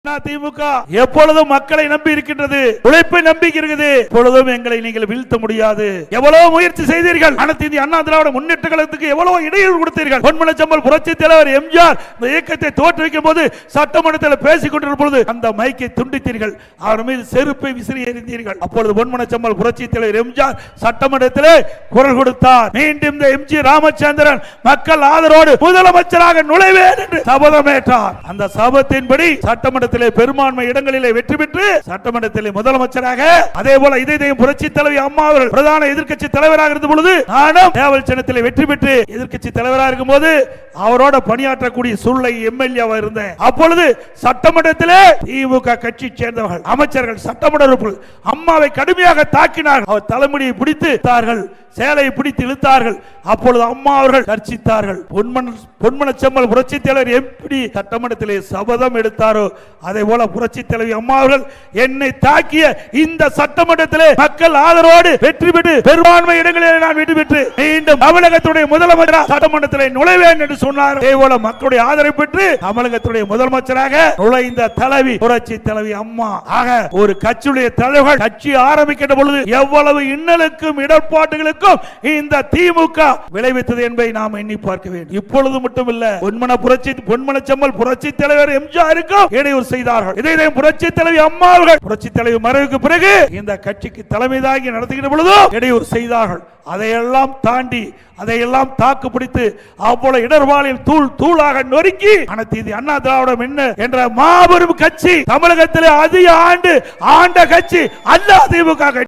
திமுக எப்பொழுதும் மக்களை நம்பி இருக்கின்றது, உழைப்பை நம்பி இருக்கிறது. எப்பொழுதும் எங்களை நீங்கள் வீழ்த்த முடியாது. எவ்வளவு முயற்சி செய்தீர்கள், அனைத்து இந்திய அண்ணா திராவிட முன்னேற்ற கழகத்துக்கு எவ்வளவு இடையூறு கொடுத்தீர்கள். பொன்மனச்செம்மல் புரட்சி தலைவர் எம்ஜிஆர் இந்த இயக்கத்தை தோற்றுவிக்கும் போது சட்டமன்றத்தில் பேசிக் கொண்டிருக்கும் பொழுது அந்த மைக்கை துண்டித்தீர்கள், அவர் மீது செருப்பை விசிறி எறிந்தீர்கள். அப்பொழுது பொன்மனச்செம்மல் புரட்சி தலைவர் எம்ஜிஆர் சட்டமன்றத்திலே குரல் கொடுத்தார். மீண்டும் இந்த எம்ஜி ராமச்சந்திரன் மக்கள் ஆதரவோடு முதலமைச்சராக நுழைவேன் என்று சபதமேற்றார். அந்த சபதத்தின்படி சட்டமன்ற பெரும்பான்மை இடங்களிலே வெற்றி பெற்று சட்டமன்றத்தில் முதலமைச்சராக, அதே போல இதயம் புரட்சி தலைவி அம்மா அவர்கள் பிரதான எதிர்க்கட்சி தலைவராக இருந்த பொழுது நானும் தேவல் சின்னத்தில் வெற்றி பெற்று எதிர்க்கட்சி தலைவராக இருக்கும் போது அவரோட பணியாற்றக்கூடிய சூழ்நிலை எம்எல்ஏவா இருந்தேன். அப்பொழுது சட்டமன்றத்திலே திமுக கட்சி சேர்ந்தவர்கள் அமைச்சர்கள் சட்டமன்ற உறுப்பினர்கள் அம்மாவை கடுமையாக தாக்கினார்கள். அவர் தலைமுடியை பிடித்து சேலையை பிடித்து இழுத்தார்கள். அப்பொழுது அம்மா அவர்கள் கர்ச்சித்தார்கள். பொன்மனச்செம்மல் புரட்சி தலைவர் எப்படி சட்டமன்றத்திலே சபதம் எடுத்தாரோ அதே போல புரட்சி தலைவி அம்மா அவர்கள் என்னை தாக்கிய இந்த சட்டமன்றத்திலே மக்கள் ஆதரவோடு வெற்றி பெற்று பெரும்பான்மை இடங்களில் நான் வெற்றி பெற்று மீண்டும் தமிழகத்துடைய முதலமைச்சராக சட்டமன்றத்திலே நுழைவேன் என்று சொன்னார். அதே போல மக்களுடைய ஆதரவு பெற்று தமிழகத்துடைய முதலமைச்சராக நுழைந்த தலைவி புரட்சி தலைவி அம்மா. ஆக ஒரு கட்சியுடைய தலைவர் கட்சி ஆரம்பிக்கின்ற பொழுது எவ்வளவு இன்னலுக்கும் இடர்பாட்டுகளுக்கும் இந்த திமுக விளைவித்தது என்பதை நாம் எண்ணி பார்க்க வேண்டும். இப்பொழுது மட்டுமில்ல, பொன்மனச்செம்மல் புரட்சி தலைவர் எம்ஜிஆருக்கும் இடையூறு செய்தார்கள். இதே புரட்சி தலைவி அம்மா அவர்கள் புரட்சி தலைவி மறைவுக்கு பிறகு இந்த கட்சிக்கு தலைமை தாங்கி நடத்துகிற பொழுது இடையூறு செய்தார்கள். அதையெல்லாம் தாண்டி அதையெல்லாம் தாக்கு பிடித்து அவ்வளவு இடர்பாலில் தூளாக நொறுக்கி அனைத்து இந்திய அண்ணா திராவிடம் என்ற மாபெரும் கட்சி தமிழகத்திலே அதிக ஆண்டு ஆண்ட கட்சி அல்ல திமுக கட்சி.